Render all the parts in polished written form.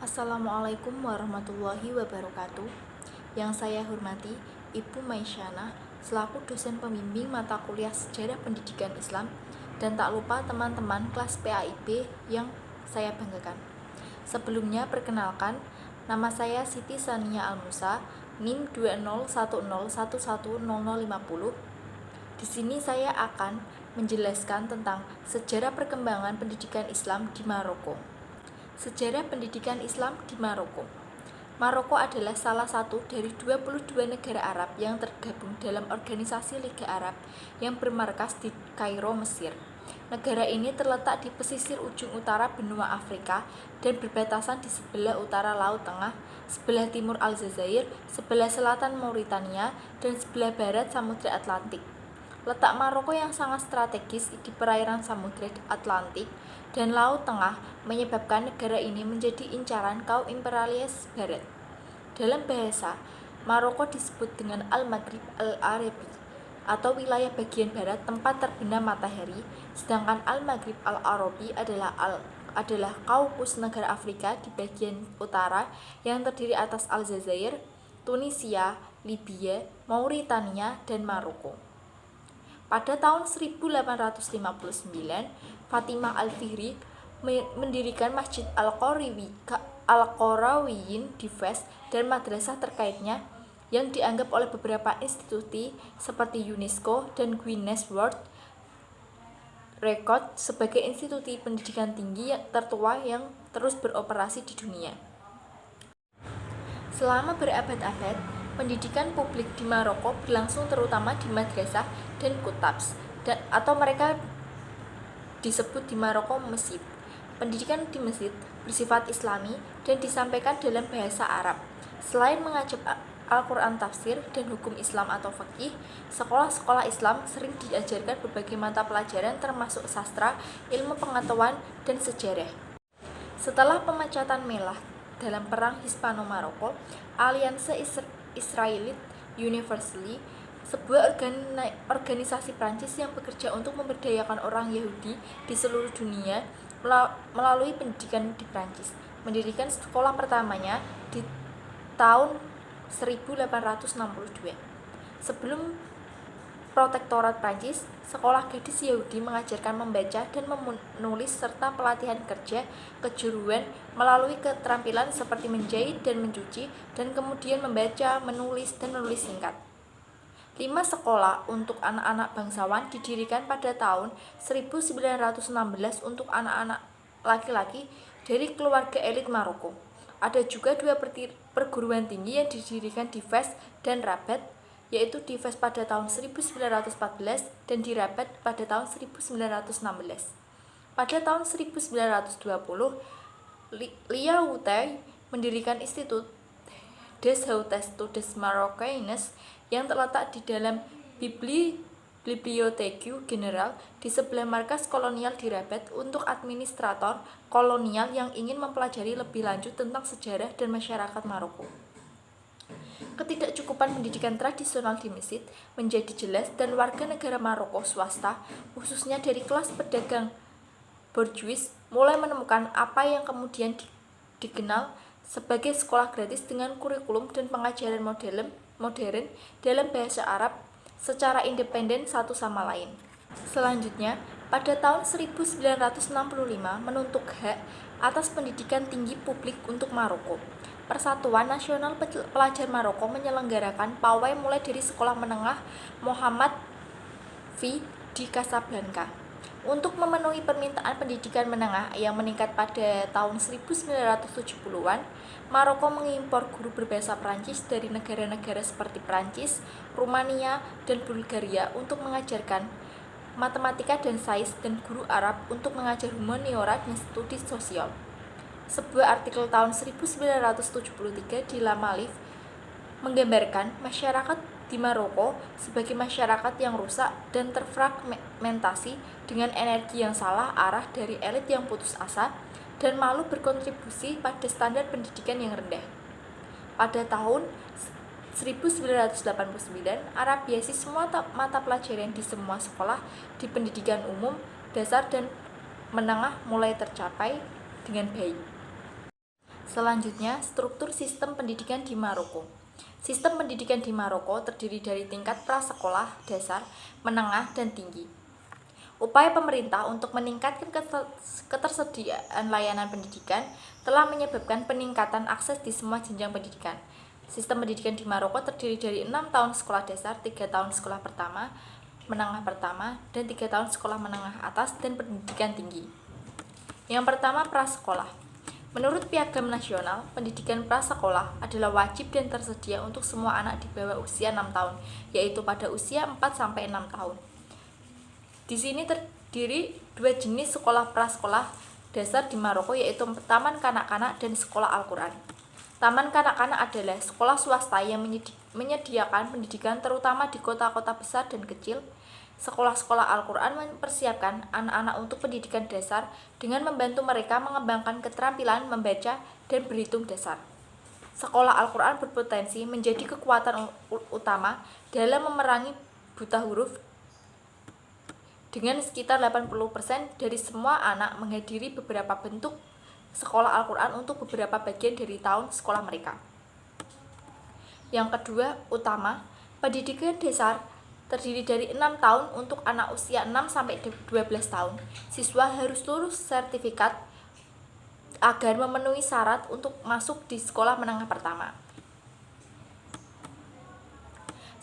Assalamualaikum warahmatullahi wabarakatuh. Yang saya hormati Ibu Maisyana selaku dosen pembimbing mata kuliah Sejarah Pendidikan Islam, dan tak lupa teman-teman kelas PAIB yang saya banggakan. Sebelumnya perkenalkan, nama saya Siti Sania Al-Musa, NIM 201011050. Di sini saya akan menjelaskan tentang sejarah perkembangan pendidikan Islam di Maroko. Sejarah pendidikan Islam di Maroko. Maroko adalah salah satu dari 22 negara Arab yang tergabung dalam organisasi Liga Arab yang bermarkas di Kairo, Mesir. Negara ini terletak di pesisir ujung utara benua Afrika dan berbatasan di sebelah utara Laut Tengah, sebelah timur Aljazair, sebelah selatan Mauritania, dan sebelah barat Samudra Atlantik. Letak Maroko yang sangat strategis di perairan Samudra Atlantik dan Laut Tengah menyebabkan negara ini menjadi incaran kaum imperialis Barat. Dalam bahasa, Maroko disebut dengan Al-Maghrib Al-Arabi atau wilayah bagian barat tempat terbenam matahari, sedangkan Al-Maghrib Al-Arabi adalah kaukus negara Afrika di bagian utara yang terdiri atas Aljazair, Tunisia, Libya, Mauritania, dan Maroko. Pada tahun 1859, Fatimah Al-Fihri mendirikan Masjid Al-Qarawiyyin di Fes dan madrasah terkaitnya yang dianggap oleh beberapa institusi seperti UNESCO dan Guinness World Record sebagai institusi pendidikan tinggi yang tertua yang terus beroperasi di dunia. Selama berabad-abad, pendidikan publik di Maroko berlangsung terutama di madrasah dan kutabs, atau mereka disebut di Maroko Mesid. Pendidikan di Mesid bersifat Islami dan disampaikan dalam bahasa Arab. Selain mengajar Al-Quran tafsir dan hukum Islam atau fikih, sekolah-sekolah Islam sering diajarkan berbagai mata pelajaran termasuk sastra, ilmu pengetahuan, dan sejarah. Setelah pemecatan Melah dalam Perang Hispano-Maroko, Alliance Israélite Universelle, sebuah organisasi Prancis yang bekerja untuk memberdayakan orang Yahudi di seluruh dunia melalui pendidikan di Prancis, mendirikan sekolah pertamanya di tahun 1862. Sebelum Protektorat Prancis, sekolah gadis Yahudi mengajarkan membaca dan menulis serta pelatihan kerja kejuruan melalui keterampilan seperti menjahit dan mencuci, dan kemudian membaca, menulis, dan menulis singkat. 5 sekolah untuk anak-anak bangsawan didirikan pada tahun 1916 untuk anak-anak laki-laki dari keluarga elit Maroko. Ada juga 2 perguruan tinggi yang didirikan di Fes dan Rabat, yaitu di Fes pada tahun 1914 dan di Rabat pada tahun 1916. Pada tahun 1920, Lia Houthey mendirikan Institut des Hautes Études Marocaines yang terletak di dalam Bibliothèque Générale di sebelah markas kolonial di Rabat untuk administrator kolonial yang ingin mempelajari lebih lanjut tentang sejarah dan masyarakat Maroko. Ketidakcukupan pendidikan tradisional di Mesid menjadi jelas dan warga negara Maroko swasta, khususnya dari kelas pedagang bourgeois, mulai menemukan apa yang kemudian dikenal sebagai sekolah gratis dengan kurikulum dan pengajaran modern dalam bahasa Arab secara independen satu sama lain. Selanjutnya, pada tahun 1965 menuntut hak atas pendidikan tinggi publik untuk Maroko. Persatuan Nasional Pelajar Maroko menyelenggarakan pawai mulai dari sekolah menengah Mohammed V di Casablanca. Untuk memenuhi permintaan pendidikan menengah yang meningkat pada tahun 1970-an, Maroko mengimpor guru berbahasa Prancis dari negara-negara seperti Prancis, Rumania, dan Bulgaria untuk mengajarkan matematika dan sains, dan guru Arab untuk mengajar humaniora dan studi sosial. Sebuah artikel tahun 1973 di La Malif menggambarkan masyarakat di Maroko sebagai masyarakat yang rusak dan terfragmentasi dengan energi yang salah arah dari elit yang putus asa dan malu berkontribusi pada standar pendidikan yang rendah. Pada tahun 1989, Arabiasi semua mata pelajaran di semua sekolah di pendidikan umum, dasar, dan menengah mulai tercapai dengan baik. Selanjutnya, struktur sistem pendidikan di Maroko. Sistem pendidikan di Maroko terdiri dari tingkat prasekolah, dasar, menengah, dan tinggi. Upaya pemerintah untuk meningkatkan ketersediaan layanan pendidikan telah menyebabkan peningkatan akses di semua jenjang pendidikan. Sistem pendidikan di Maroko terdiri dari 6 tahun sekolah dasar, 3 tahun sekolah pertama, menengah pertama, dan 3 tahun sekolah menengah atas dan pendidikan tinggi. Yang pertama, prasekolah. Menurut Piagam Nasional, pendidikan prasekolah adalah wajib dan tersedia untuk semua anak di bawah usia 6 tahun, yaitu pada usia 4-6 tahun. Di sini terdiri dua jenis sekolah prasekolah dasar di Maroko, yaitu taman kanak-kanak dan sekolah Al-Quran. Taman kanak-kanak adalah sekolah swasta yang menyediakan pendidikan terutama di kota-kota besar dan kecil. Sekolah-sekolah Al-Quran mempersiapkan anak-anak untuk pendidikan dasar dengan membantu mereka mengembangkan keterampilan membaca dan berhitung dasar. Sekolah Al-Quran berpotensi menjadi kekuatan utama dalam memerangi buta huruf, dengan sekitar 80% dari semua anak menghadiri beberapa bentuk sekolah Al-Quran untuk beberapa bagian dari tahun sekolah mereka. Yang kedua, utama, pendidikan dasar terdiri dari 6 tahun untuk anak usia 6-12 tahun. Siswa harus lulus sertifikat agar memenuhi syarat untuk masuk di sekolah menengah pertama.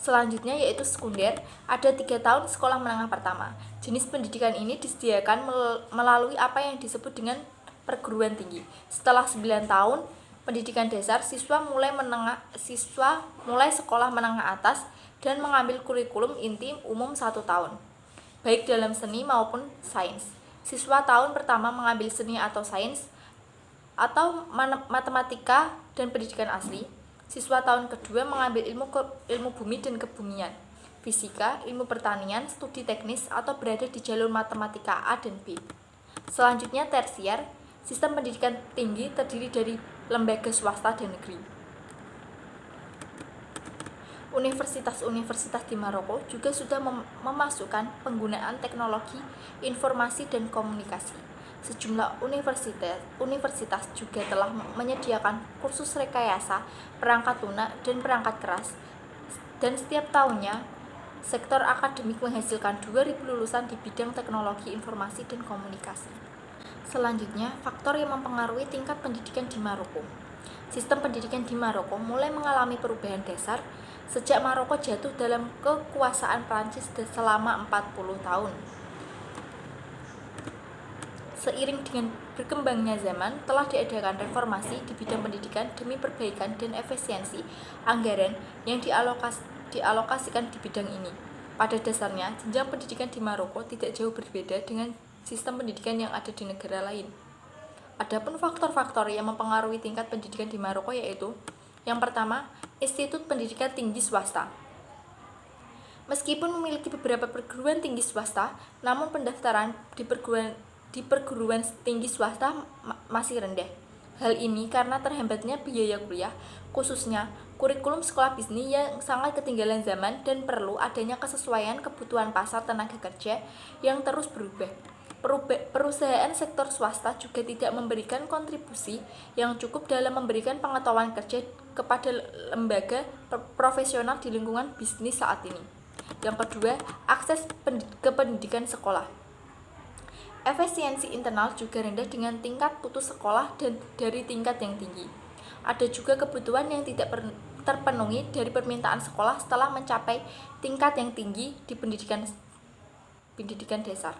Selanjutnya yaitu sekunder, ada 3 tahun sekolah menengah pertama. Jenis pendidikan ini disediakan melalui apa yang disebut dengan perguruan tinggi. Setelah 9 tahun pendidikan dasar, siswa mulai sekolah menengah atas dan mengambil kurikulum inti umum 1 tahun, baik dalam seni maupun sains. Siswa tahun pertama mengambil seni atau sains atau matematika dan pendidikan asli. Siswa tahun kedua mengambil ilmu bumi dan kebumian, fisika, ilmu pertanian, studi teknis, atau berada di jalur matematika A dan B. Selanjutnya tersier, sistem pendidikan tinggi terdiri dari lembaga swasta dan negeri. Universitas-universitas di Maroko juga sudah memasukkan penggunaan teknologi informasi dan komunikasi. Sejumlah universitas juga telah menyediakan kursus rekayasa, perangkat lunak, dan perangkat keras. Dan setiap tahunnya, sektor akademik menghasilkan 2.000 lulusan di bidang teknologi informasi dan komunikasi. Selanjutnya, faktor yang mempengaruhi tingkat pendidikan di Maroko. Sistem pendidikan di Maroko mulai mengalami perubahan dasar sejak Maroko jatuh dalam kekuasaan Prancis selama 40 tahun. Seiring dengan berkembangnya zaman, telah diadakan reformasi di bidang pendidikan demi perbaikan dan efisiensi anggaran yang dialokasikan di bidang ini. Pada dasarnya, jenjang pendidikan di Maroko tidak jauh berbeda dengan sistem pendidikan yang ada di negara lain. Adapun faktor-faktor yang mempengaruhi tingkat pendidikan di Maroko yaitu: yang pertama, Institut Pendidikan Tinggi Swasta. Meskipun memiliki beberapa perguruan tinggi swasta, namun pendaftaran di perguruan tinggi swasta masih rendah. Hal ini karena terhambatnya biaya kuliah, khususnya kurikulum sekolah bisnis yang sangat ketinggalan zaman dan perlu adanya kesesuaian kebutuhan pasar tenaga kerja yang terus berubah. Perusahaan sektor swasta juga tidak memberikan kontribusi yang cukup dalam memberikan pengetahuan kerja kepada lembaga profesional di lingkungan bisnis saat ini. Yang kedua, akses ke pendidikan sekolah. Efisiensi internal juga rendah dengan tingkat putus sekolah dan dari tingkat yang tinggi. Ada juga kebutuhan yang tidak terpenuhi dari permintaan sekolah setelah mencapai tingkat yang tinggi di pendidikan dasar.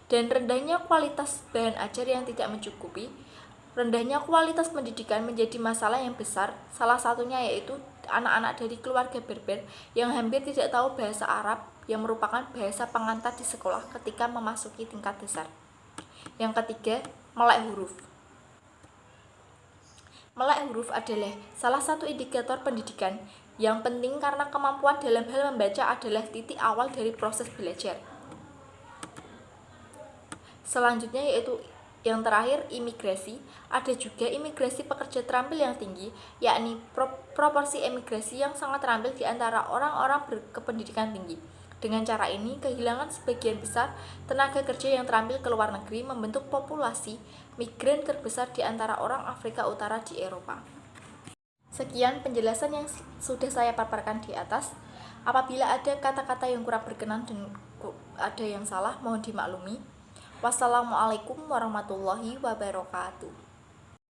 Dan rendahnya kualitas bahan ajar yang tidak mencukupi. Rendahnya kualitas pendidikan menjadi masalah yang besar, salah satunya yaitu anak-anak dari keluarga Berber yang hampir tidak tahu bahasa Arab yang merupakan bahasa pengantar di sekolah ketika memasuki tingkat dasar. Yang ketiga, melek huruf. Melek huruf adalah salah satu indikator pendidikan yang penting karena kemampuan dalam hal membaca adalah titik awal dari proses belajar. Selanjutnya yaitu yang terakhir, imigrasi. Ada juga imigrasi pekerja terampil yang tinggi, yakni proporsi imigrasi yang sangat terampil di antara orang-orang berkependidikan tinggi. Dengan cara ini, kehilangan sebagian besar tenaga kerja yang terampil ke luar negeri membentuk populasi migran terbesar di antara orang Afrika Utara di Eropa. Sekian penjelasan yang sudah saya paparkan di atas. Apabila ada kata-kata yang kurang berkenan dan ada yang salah, mohon dimaklumi. Wassalamualaikum warahmatullahi wabarakatuh.